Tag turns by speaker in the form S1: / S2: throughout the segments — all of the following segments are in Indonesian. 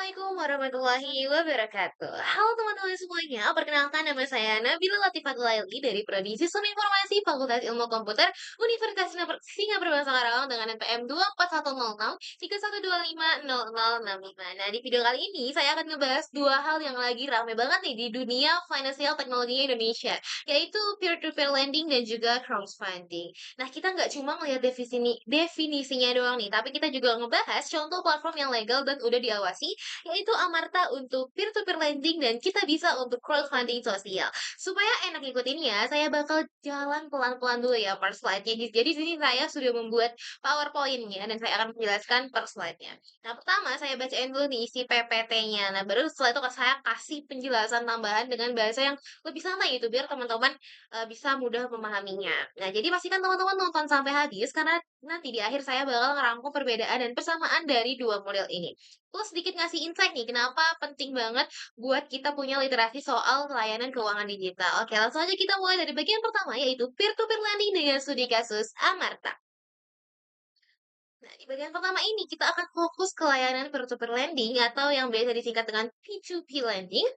S1: Assalamualaikum warahmatullahi wabarakatuh. Halo teman-teman semuanya, perkenalkan nama saya Nabila Latifat Laili dari Prodi Sistem Informasi Fakultas Ilmu Komputer Universitas Singapura Bangsa Karawang dengan NPM 24106 Nah, di video kali ini saya akan ngebahas dua hal yang lagi rame banget nih di dunia financial teknologi Indonesia, yaitu peer-to-peer lending dan juga crowdfunding. Nah, kita nggak cuma melihat definisinya doang nih, tapi kita juga ngebahas contoh platform yang legal dan udah diawasi, yaitu Amarta untuk peer-to-peer lending dan kita bisa untuk crowdfunding sosial. Supaya enak ngikutinnya, saya bakal jalan pelan-pelan dulu ya per slide-nya. Jadi di sini saya sudah membuat PowerPoint-nya dan saya akan menjelaskan per slide-nya. Nah, pertama saya bacain dulu nih isi PPT-nya. Nah, baru setelah itu saya kasih penjelasan tambahan dengan bahasa yang lebih santai gitu biar teman-teman bisa mudah memahaminya. Nah, jadi pastikan teman-teman nonton sampai habis karena nanti di akhir saya bakal ngerangkum perbedaan dan persamaan dari dua model ini. Plus sedikit ngasih insight nih, kenapa penting banget buat kita punya literasi soal layanan keuangan digital. Oke, langsung aja kita mulai dari bagian pertama, yaitu peer-to-peer lending dengan studi kasus Amarta. Nah, di bagian pertama ini kita akan fokus ke layanan peer-to-peer lending atau yang biasa disingkat dengan P2P lending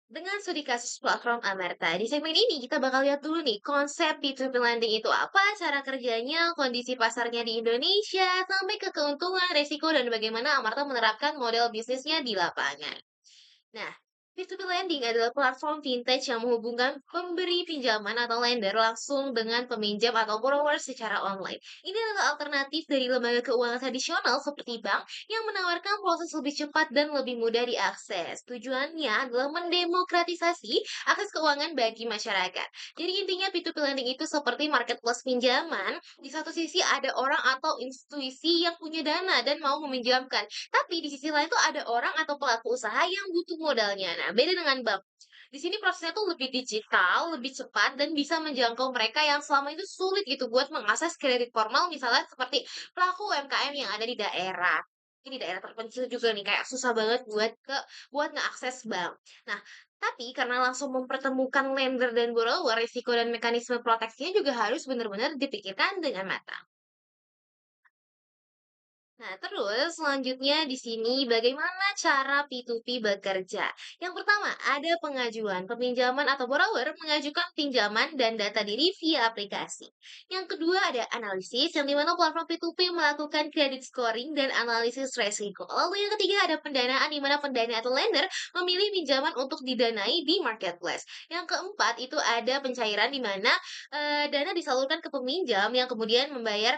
S1: dengan studi kasus platform Amerta. Di segmen ini kita bakal lihat dulu nih konsep P2P lending itu apa, cara kerjanya, kondisi pasarnya di Indonesia, sampai ke keuntungan, resiko, dan bagaimana Amarta menerapkan model bisnisnya di lapangan. Nah, P2P lending adalah platform fintech yang menghubungkan pemberi pinjaman atau lender langsung dengan peminjam atau borrower secara online. Ini adalah alternatif dari lembaga keuangan tradisional seperti bank yang menawarkan proses lebih cepat dan lebih mudah diakses. Tujuannya adalah mendemokratisasi akses keuangan bagi masyarakat. Jadi intinya P2P lending itu seperti marketplace pinjaman. Di satu sisi ada orang atau institusi yang punya dana dan mau meminjamkan. Tapi di sisi lain tuh ada orang atau pelaku usaha yang butuh modalnya. Nah, beda dengan bank. Di sini prosesnya tuh lebih digital, lebih cepat, dan bisa menjangkau mereka yang selama itu sulit gitu buat mengakses kredit formal, misalnya seperti pelaku UMKM yang ada di daerah. Ini di daerah terpencil juga nih, kayak susah banget buat ngeakses bank. Nah, tapi karena langsung mempertemukan lender dan borrower, risiko dan mekanisme proteksinya juga harus benar-benar dipikirkan dengan matang. Nah, terus selanjutnya di sini bagaimana cara P2P bekerja? Yang pertama, ada pengajuan. Peminjaman atau borrower mengajukan pinjaman dan data diri via aplikasi. Yang kedua, ada analisis, yang dimana platform P2P melakukan credit scoring dan analisis resiko. Lalu yang ketiga, ada pendanaan, di mana pendana atau lender memilih pinjaman untuk didanai di marketplace. Yang keempat, itu ada pencairan di mana dana disalurkan ke peminjam yang kemudian membayar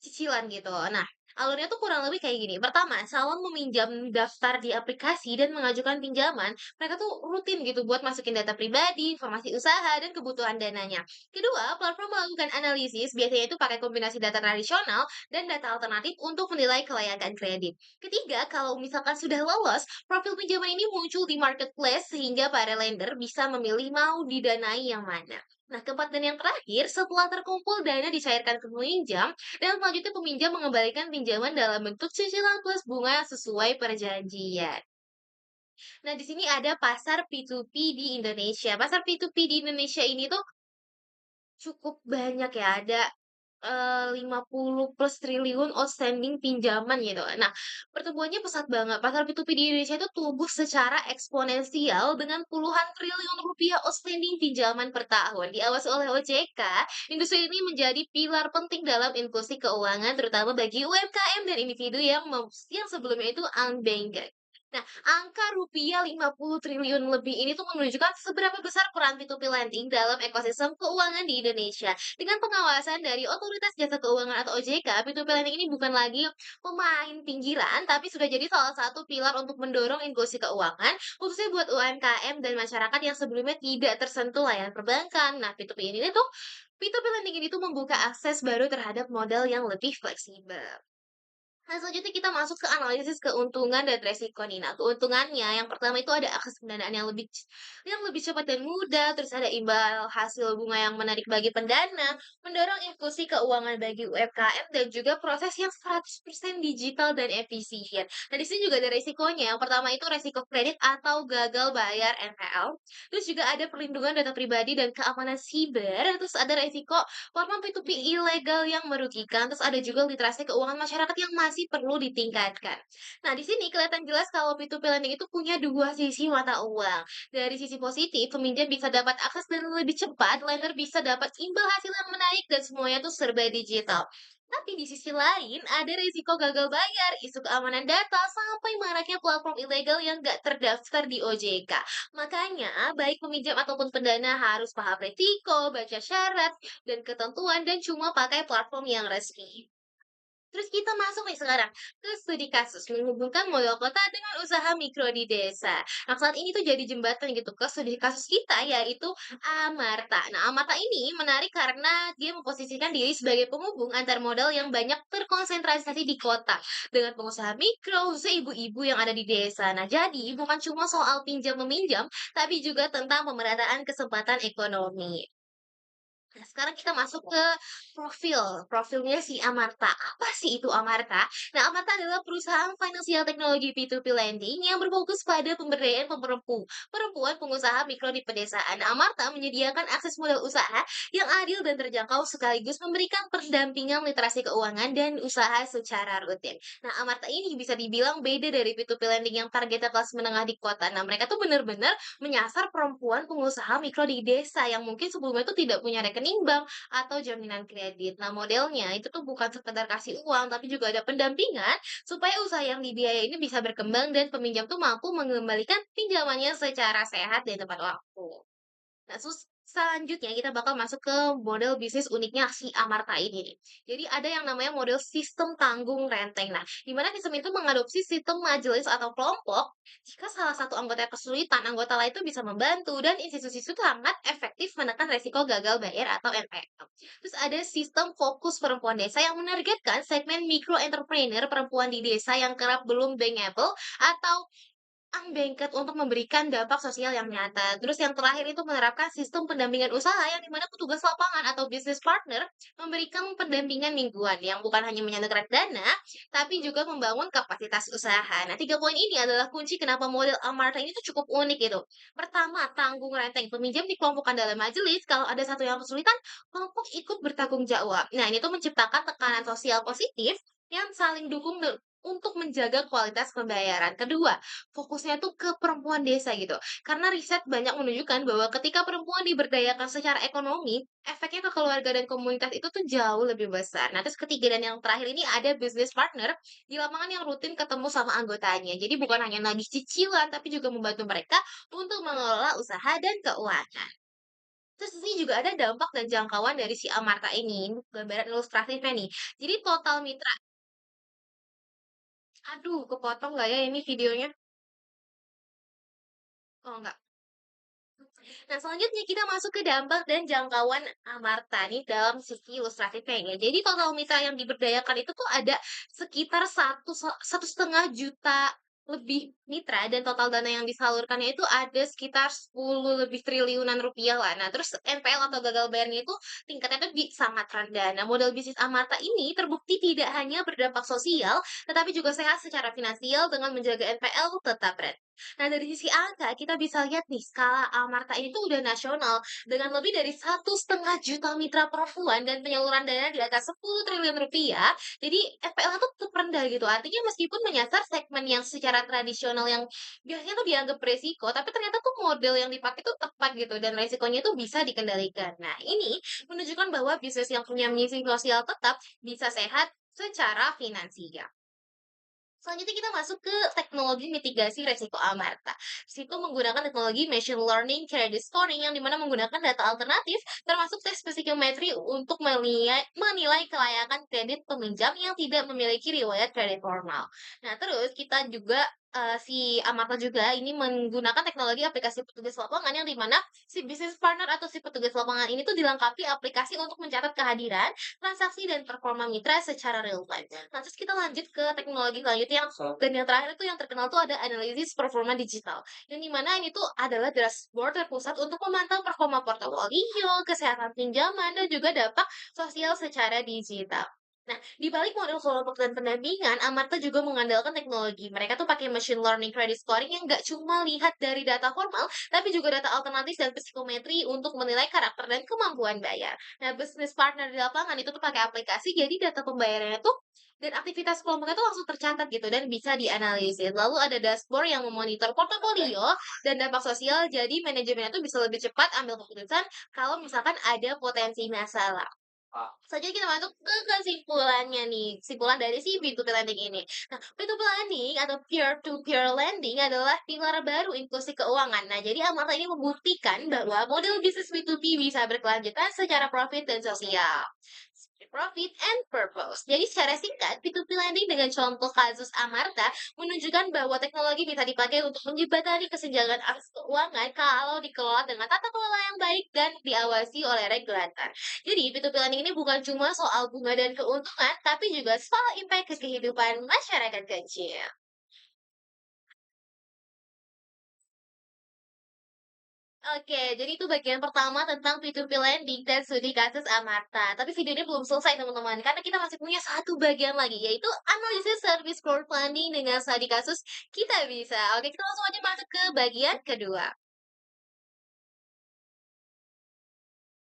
S1: cicilan gitu. Nah, alurnya tuh kurang lebih kayak gini. Pertama, calon meminjam daftar di aplikasi dan mengajukan pinjaman, mereka tuh rutin gitu buat masukin data pribadi, informasi usaha, dan kebutuhan dananya. Kedua, platform melakukan analisis, biasanya itu pakai kombinasi data tradisional dan data alternatif untuk menilai kelayakan kredit. Ketiga, kalau misalkan sudah lolos, profil pinjaman ini muncul di marketplace sehingga para lender bisa memilih mau didanai yang mana. Nah, keempat dan yang terakhir, setelah terkumpul dana dicairkan ke peminjam, dan selanjutnya peminjam mengembalikan pinjaman dalam bentuk cicilan plus bunga sesuai perjanjian. Nah, di sini ada pasar P2P di Indonesia. Pasar P2P di Indonesia ini tuh cukup banyak ya, ada 50 plus triliun outstanding pinjaman gitu. Nah, pertumbuhannya pesat banget. Pasar P2P di Indonesia itu tumbuh secara eksponensial dengan puluhan triliun rupiah outstanding pinjaman per tahun. Diawasi oleh OJK, industri ini menjadi pilar penting dalam inklusi keuangan terutama bagi UMKM dan individu yang sebelumnya itu unbanked. Nah, angka rupiah 50 triliun lebih ini tuh menunjukkan seberapa besar peran P2P lending dalam ekosistem keuangan di Indonesia. Dengan pengawasan dari Otoritas Jasa Keuangan atau OJK, P2P lending ini bukan lagi pemain pinggiran, tapi sudah jadi salah satu pilar untuk mendorong inklusi keuangan, khususnya buat UMKM dan masyarakat yang sebelumnya tidak tersentuh layanan perbankan. Nah, P2P lending ini tuh membuka akses baru terhadap modal yang lebih fleksibel. Nah, selanjutnya kita masuk ke analisis keuntungan dan resiko nih. Nah, keuntungannya yang pertama itu ada akses pendanaan yang lebih cepat dan mudah, terus ada imbal hasil bunga yang menarik bagi pendana, mendorong inklusi keuangan bagi UMKM dan juga proses yang 100% digital dan efisien. Nah, di sini juga ada resikonya. Yang pertama itu resiko kredit atau gagal bayar NPL. Terus juga ada perlindungan data pribadi dan keamanan siber. Terus ada resiko platform P2P ilegal yang merugikan. Terus ada juga literasi keuangan masyarakat yang masih masih perlu ditingkatkan. Nah, di sini kelihatan jelas kalau P2P lending itu punya dua sisi mata uang. Dari sisi positif, peminjam bisa dapat akses dan lebih cepat, lender bisa dapat imbal hasil yang menaik dan semuanya tuh serba digital. Tapi di sisi lain, ada risiko gagal bayar, isu keamanan data, sampai maraknya platform ilegal yang nggak terdaftar di OJK. Makanya, baik peminjam ataupun pendana harus paham risiko, baca syarat, dan ketentuan, dan cuma pakai platform yang resmi. Terus kita masuk nih sekarang ke studi kasus menghubungkan modal kota dengan usaha mikro di desa. Nah, saat ini tuh jadi jembatan gitu ke studi kasus kita yaitu Amarta. Nah, Amarta ini menarik karena dia memposisikan diri sebagai penghubung antar modal yang banyak terkonsentrasi di kota dengan pengusaha mikro, khususnya ibu-ibu yang ada di desa. Nah, jadi bukan cuma soal pinjam meminjam, tapi juga tentang pemerataan kesempatan ekonomi. Nah, sekarang kita masuk ke profilnya si Amarta. Apa sih itu Amarta? Nah, Amarta adalah perusahaan finansial teknologi P2P lending yang berfokus pada pemberdayaan perempuan pengusaha mikro di pedesaan. Amarta menyediakan akses modal usaha yang adil dan terjangkau sekaligus memberikan pendampingan literasi keuangan dan usaha secara rutin. Nah, Amarta ini bisa dibilang beda dari P2P lending yang targetnya kelas menengah di kota. Nah, mereka tuh benar-benar menyasar perempuan pengusaha mikro di desa yang mungkin sebelumnya itu tidak punya rekening bank atau jaminan kredit. Nah, modelnya itu tuh bukan sekedar kasih uang, tapi juga ada pendampingan supaya usaha yang dibiayai ini bisa berkembang dan peminjam tuh mampu mengembalikan pinjamannya secara sehat dan tepat waktu. Nah, selanjutnya kita bakal masuk ke model bisnis uniknya si Amarta ini nih. Jadi ada yang namanya model sistem tanggung renteng. Nah, di mana sistem itu mengadopsi sistem majelis atau kelompok. Jika salah satu anggota kesulitan, anggota lain itu bisa membantu dan institusi itu sangat efektif menekan resiko gagal bayar atau NPL. Terus ada sistem fokus perempuan desa yang menargetkan segmen micro entrepreneur perempuan di desa yang kerap belum bankable atau unbanked untuk memberikan dampak sosial yang nyata. Terus yang terakhir itu menerapkan sistem pendampingan usaha yang dimana petugas lapangan atau business partner memberikan pendampingan mingguan yang bukan hanya menyalurkan dana, tapi juga membangun kapasitas usaha. Nah, tiga poin ini adalah kunci kenapa model Amarta ini tuh cukup unik gitu. Pertama, tanggung renteng. Peminjam dikelompokkan dalam majelis, kalau ada satu yang kesulitan, kelompok ikut bertanggung jawab. Nah, ini tuh menciptakan tekanan sosial positif yang saling dukung untuk menjaga kualitas pembayaran. Kedua, fokusnya tuh ke perempuan desa gitu. Karena riset banyak menunjukkan bahwa ketika perempuan diberdayakan secara ekonomi, efeknya ke keluarga dan komunitas itu tuh jauh lebih besar. Nah, terus ketiga dan yang terakhir ini ada business partner di lapangan yang rutin ketemu sama anggotanya. Jadi bukan hanya nagih cicilan, tapi juga membantu mereka untuk mengelola usaha dan keuangan. Terus di sini juga ada dampak dan jangkauan dari si Amarta ini. Ini gambaran ilustratifnya nih. Jadi total mitra, aduh kepotong nggak ya ini videonya? Oh enggak. Nah, selanjutnya kita masuk ke dampak dan jangkauan Amarta nih dalam sisi ilustratifnya ya. Jadi total mitra yang diberdayakan itu tuh ada sekitar 1,5 juta lebih mitra dan total dana yang disalurkannya itu ada sekitar 10 lebih triliunan rupiah lah. Nah, terus NPL atau gagal bayarnya itu tingkatnya tuh sangat rendah. Nah, model bisnis Amarta ini terbukti tidak hanya berdampak sosial, tetapi juga sehat secara finansial dengan menjaga NPL tetap rendah. Nah, dari sisi angka, kita bisa lihat nih, skala Amarta ini tuh udah nasional, dengan lebih dari 1,5 juta mitra perempuan dan penyaluran dana di angka 10 triliun rupiah. Jadi, FPL tuh tetap rendah gitu. Artinya meskipun menyasar segmen yang secara tradisional yang biasanya tuh dianggap beresiko, tapi ternyata tuh model yang dipakai tuh tepat gitu, dan resikonya tuh bisa dikendalikan. Nah, ini menunjukkan bahwa bisnis yang punya misi sosial tetap bisa sehat secara finansial. Selanjutnya kita masuk ke teknologi mitigasi resiko Amarta. Situ menggunakan teknologi machine learning credit scoring yang dimana menggunakan data alternatif termasuk tes psikometri untuk menilai kelayakan kredit peminjam yang tidak memiliki riwayat kredit formal. Nah, terus kita juga si Amarta juga ini menggunakan teknologi aplikasi petugas lapangan yang dimana si business partner atau si petugas lapangan ini tuh dilengkapi aplikasi untuk mencatat kehadiran, transaksi, dan performa mitra secara real time. Nah, terus kita lanjut ke teknologi selanjutnya dan yang terakhir itu yang terkenal tuh ada analisis performa digital. Yang dimana ini tuh adalah dashboard terpusat untuk memantau performa portofolio, kesehatan pinjaman, dan juga dampak sosial secara digital. Nah, di balik model kelompok dan pendampingan, Amarta juga mengandalkan teknologi. Mereka tuh pakai machine learning credit scoring yang nggak cuma lihat dari data formal, tapi juga data alternatif dan psikometri untuk menilai karakter dan kemampuan bayar. Nah, business partner di lapangan itu tuh pakai aplikasi, jadi data pembayarannya tuh Dan aktivitas kelompoknya tuh langsung tercatat gitu dan bisa dianalisis. Lalu ada dashboard yang memonitor portofolio dan dampak sosial, jadi manajemennya tuh bisa lebih cepat ambil keputusan kalau misalkan ada potensi masalah. Selanjutnya kita masuk ke kesimpulannya nih, kesimpulan dari si P2P lending ini. Nah, P2P lending atau peer-to-peer lending adalah pilar baru inklusi keuangan. Nah, jadi Amarta ini membuktikan bahwa model bisnis P2P bisa berkelanjutan secara profit dan sosial. Profit and purpose. Jadi secara singkat, P2P lending dengan contoh kasus Amarta menunjukkan bahwa teknologi bisa dipakai untuk menjembatani kesenjangan akses keuangan kalau dikelola dengan tata kelola yang baik dan diawasi oleh regulator. Jadi P2P lending ini bukan cuma soal bunga dan keuntungan, tapi juga soal impact ke kehidupan masyarakat kecil. Oke, jadi itu bagian pertama tentang P2P lending dan studi kasus Amarta. Tapi videonya belum selesai teman-teman, karena kita masih punya satu bagian lagi, yaitu analisis service crowdfunding dengan studi kasus kita bisa. Oke, kita langsung aja masuk ke bagian kedua.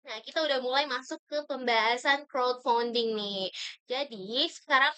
S1: Nah, kita udah mulai masuk ke pembahasan crowdfunding nih. Jadi, sekarang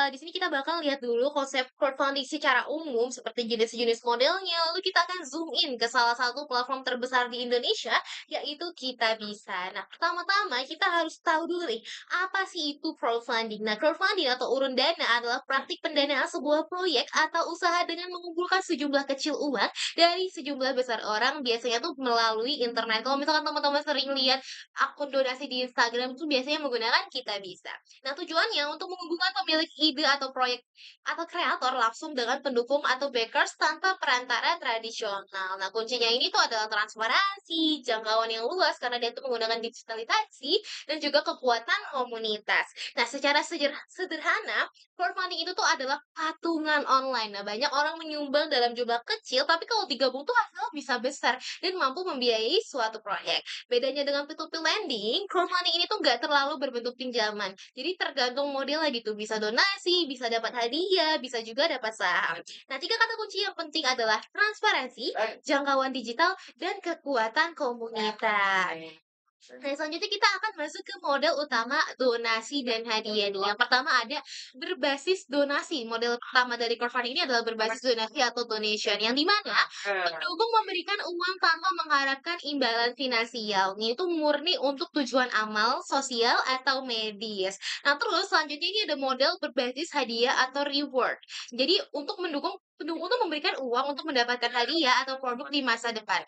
S1: di sini kita bakal lihat dulu konsep crowdfunding secara umum seperti jenis-jenis modelnya, lalu kita akan zoom in ke salah satu platform terbesar di Indonesia, yaitu Kitabisa. Nah, pertama-tama kita harus tahu dulu nih, apa sih itu crowdfunding? Nah, crowdfunding atau urun dana adalah praktik pendanaan sebuah proyek atau usaha dengan mengumpulkan sejumlah kecil uang dari sejumlah besar orang, biasanya tuh melalui internet. Kalau misalkan teman-teman sering lihat akun donasi di Instagram itu biasanya menggunakan Kitabisa. Nah, tujuannya untuk menghubungkan pemilik ide atau proyek atau kreator langsung dengan pendukung atau backers tanpa perantara tradisional. Nah, kuncinya ini tuh adalah transparansi, jangkauan yang luas karena dia tuh menggunakan digitalisasi dan juga kekuatan komunitas. Nah, secara sederhana, crowdfunding itu tuh adalah patungan online. Nah, banyak orang menyumbang dalam jumlah kecil, tapi kalau digabung tuh hasilnya bisa besar dan mampu membiayai suatu proyek. Bedanya dengan P2P lending, crowdfunding ini tuh nggak terlalu berbentuk pinjaman. Jadi tergantung modelnya gitu, bisa donasi, bisa dapat hadiah, bisa juga dapat saham. Nah, tiga kata kunci yang penting adalah transparansi, jangkauan digital, dan kekuatan komunitas. Nah, selanjutnya kita akan masuk ke model utama donasi dan hadiah nih. Yang pertama ada berbasis donasi. Model pertama dari crowdfunding ini adalah berbasis donasi atau donation, yang di mana pendukung memberikan uang tanpa mengharapkan imbalan finansial. Ini itu murni untuk tujuan amal, sosial, atau medis. Nah, terus selanjutnya ini ada model berbasis hadiah atau reward. Jadi untuk mendukung pendukung tuh memberikan uang untuk mendapatkan hadiah atau produk di masa depan.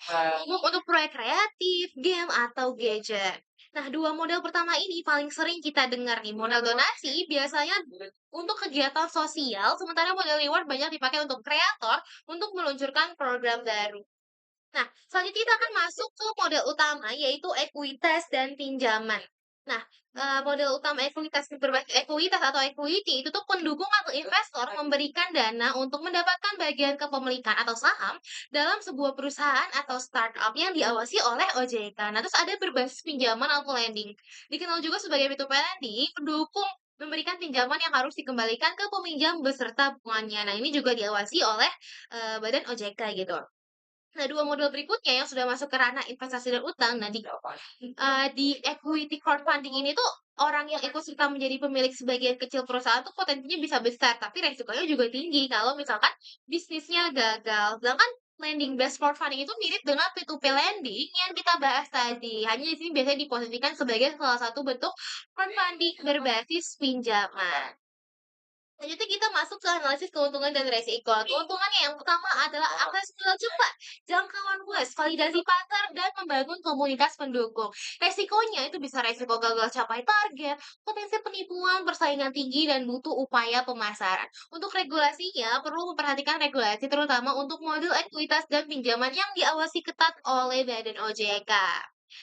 S1: Umum untuk proyek kreatif, game, atau gadget. Nah, dua model pertama ini paling sering kita dengar nih. Model donasi biasanya untuk kegiatan sosial, sementara model reward banyak dipakai untuk kreator untuk meluncurkan program baru. Nah, selanjutnya kita akan masuk ke model utama, yaitu ekuitas dan pinjaman. Nah, model utama ekuitas berbasis ekuitas atau equity itu tuh pendukung atau investor memberikan dana untuk mendapatkan bagian kepemilikan atau saham dalam sebuah perusahaan atau startup yang diawasi oleh OJK. Nah, terus ada berbasis pinjaman atau lending. Dikenal juga sebagai P2P lending, pendukung memberikan pinjaman yang harus dikembalikan ke peminjam beserta bunganya. Nah, ini juga diawasi oleh badan OJK gitu. Nah, 2 model berikutnya yang sudah masuk ke ranah investasi dan utang, nah di equity crowdfunding ini tuh orang yang ikut serta menjadi pemilik sebagian kecil perusahaan tuh potensinya bisa besar, tapi resikonya juga tinggi kalau misalkan bisnisnya gagal. Sedangkan lending based crowdfunding itu mirip dengan P2P lending yang kita bahas tadi. Hanya di sini biasanya diposisikan sebagai salah satu bentuk crowdfunding berbasis pinjaman. Selanjutnya kita masuk ke analisis keuntungan dan resiko. Keuntungannya yang pertama adalah akses modal cepat, jangkauan luas, validasi pasar, dan membangun komunitas pendukung. Resikonya itu bisa resiko gagal capai target, potensi penipuan, persaingan tinggi, dan butuh upaya pemasaran. Untuk regulasinya, perlu memperhatikan regulasi terutama untuk model ekuitas dan pinjaman yang diawasi ketat oleh Badan OJK.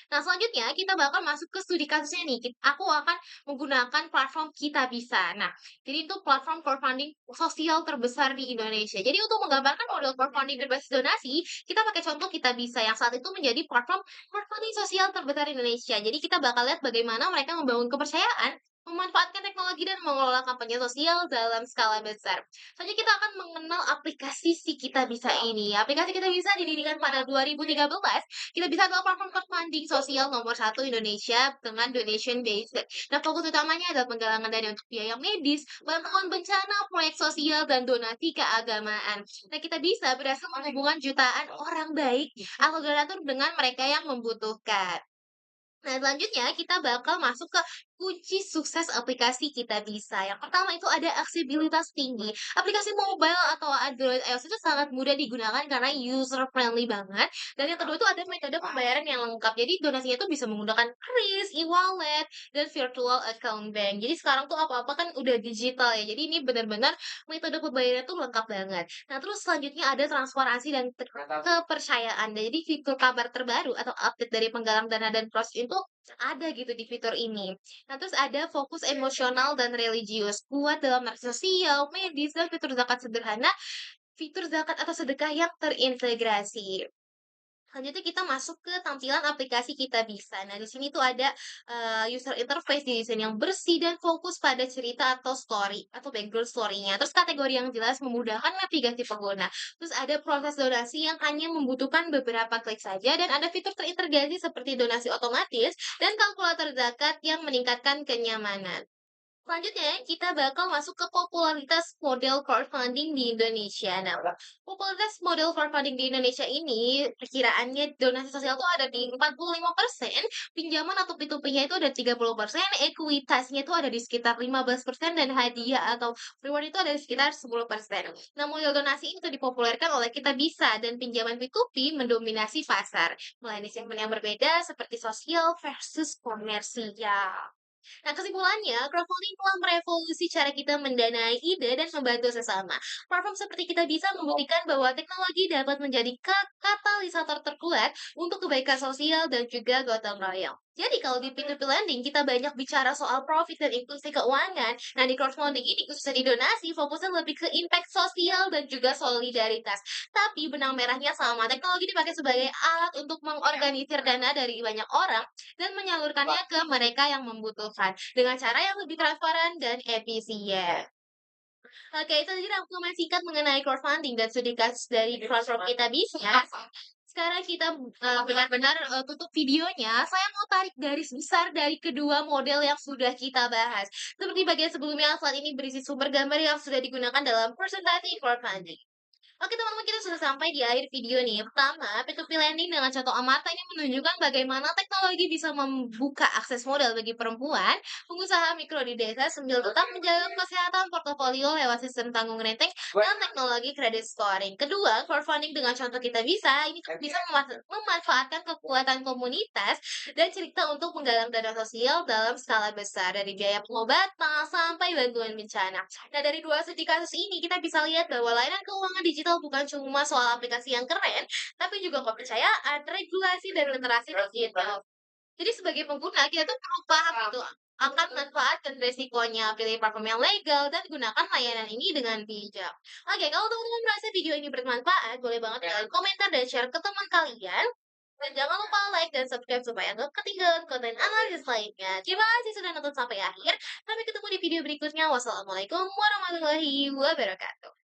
S1: Nah, selanjutnya kita bakal masuk ke studi kasusnya nih. Aku akan menggunakan platform Kitabisa. Nah, jadi itu platform crowdfunding sosial terbesar di Indonesia. Jadi untuk menggambarkan model crowdfunding berbasis donasi, kita pakai contoh Kitabisa yang saat itu menjadi platform crowdfunding sosial terbesar di Indonesia. Jadi kita bakal lihat bagaimana mereka membangun kepercayaan memanfaatkan teknologi dan mengelola kampanye sosial dalam skala besar. Selanjutnya kita akan mengenal aplikasi Si Kita Bisa ini. Aplikasi Kita Bisa didirikan pada 2013. Kita Bisa adalah platform crowdfunding sosial nomor satu Indonesia dengan donation based. Nah, fokus utamanya adalah penggalangan dana untuk biaya medis, bantuan bencana, proyek sosial, dan donasi keagamaan. Nah, Kita Bisa berhasil menghubungkan jutaan orang baik atau donatur dengan mereka yang membutuhkan. Nah, selanjutnya kita bakal masuk ke kunci sukses aplikasi Kita Bisa. Yang pertama itu ada aksesibilitas tinggi. Aplikasi mobile atau Android iOS itu sangat mudah digunakan karena user friendly banget. Dan yang kedua itu ada metode pembayaran yang lengkap. Jadi donasinya itu bisa menggunakan kris, e-wallet, dan virtual account bank. Jadi sekarang tuh apa-apa kan udah digital ya. Jadi ini benar-benar metode pembayaran itu lengkap banget. Nah, terus selanjutnya ada transparansi dan kepercayaan. Dan jadi fitur kabar terbaru atau update dari penggalang dana dan proses itu ada gitu di fitur ini. Nah, terus ada fokus emosional dan religius, kuat dalam narasi sosial, medis, dan fitur zakat sederhana, fitur zakat atau sedekah yang terintegrasi. Selanjutnya kita masuk ke tampilan aplikasi Kita Bisa. Nah, di sini tuh ada, user interface di desain yang bersih dan fokus pada cerita atau story atau background story-nya. Terus kategori yang jelas memudahkan navigasi pengguna. Terus ada proses donasi yang hanya membutuhkan beberapa klik saja dan ada fitur terintegrasi seperti donasi otomatis dan kalkulator zakat yang meningkatkan kenyamanan. Selanjutnya, kita bakal masuk ke popularitas model crowdfunding di Indonesia. Nah, popularitas model crowdfunding di Indonesia ini perkiraannya donasi sosial itu ada di 45%, pinjaman atau P2P-nya itu ada 30%, ekuitasnya itu ada di sekitar 15%, dan hadiah atau reward itu ada di sekitar 10%. Nah, model donasi itu dipopulerkan oleh Kita Bisa dan pinjaman P2P mendominasi pasar, melayani segmen yang berbeda seperti sosial versus komersial. Nah, kesimpulannya, crowdfunding telah merevolusi cara kita mendanai ide dan membantu sesama. Platform seperti Kita Bisa membuktikan bahwa teknologi dapat menjadi katalisator terkuat untuk kebaikan sosial dan juga gotong royong. Jadi kalau di P2P lending kita banyak bicara soal profit dan inklusi keuangan. Nah, di crowdfunding ini khususnya di donasi fokusnya lebih ke impact sosial dan juga solidaritas. Tapi benang merahnya sama, teknologi dipakai sebagai alat untuk mengorganisir dana dari banyak orang dan menyalurkannya ke mereka yang membutuhkan dengan cara yang lebih transparan dan efisien. Oke, itu tadi rangkuman singkat mengenai crowdfunding dan studi kasus dari platform Kita Bisa. Sekarang kita benar-benar tutup videonya. Saya mau tarik garis besar dari kedua model yang sudah kita bahas. Seperti bagian sebelumnya, slide ini berisi sumber gambar yang sudah digunakan dalam presentasi crowdfunding. Oke teman-teman, kita sudah sampai di akhir video nih. Pertama, P2P lending dengan contoh Amarta ini menunjukkan bagaimana teknologi bisa membuka akses modal bagi perempuan, pengusaha mikro di desa sambil tetap menjaga kesehatan portofolio lewat sistem tanggung renteng dan teknologi kredit scoring. Kedua, crowdfunding dengan contoh Kita Bisa ini bisa memanfaatkan kekuatan komunitas dan cerita untuk menggalang dana sosial dalam skala besar dari biaya pengobatan sampai bantuan bencana. Nah, dari dua studi kasus ini kita bisa lihat bahwa layanan keuangan digital bukan cuma soal aplikasi yang keren, tapi juga kepercayaan, regulasi, dan literasi digital. Jadi sebagai pengguna kita tuh perlu paham gitu akan manfaat dan resikonya, pilih platform yang legal, dan gunakan layanan ini dengan bijak. Oke, kalau teman-teman merasa video ini bermanfaat, boleh banget kalian komentar dan share ke teman kalian. Dan jangan lupa like dan subscribe supaya nggak ketinggalan konten analisis lainnya. Terima kasih sudah nonton sampai akhir. Sampai ketemu di video berikutnya. Wassalamualaikum warahmatullahi wabarakatuh.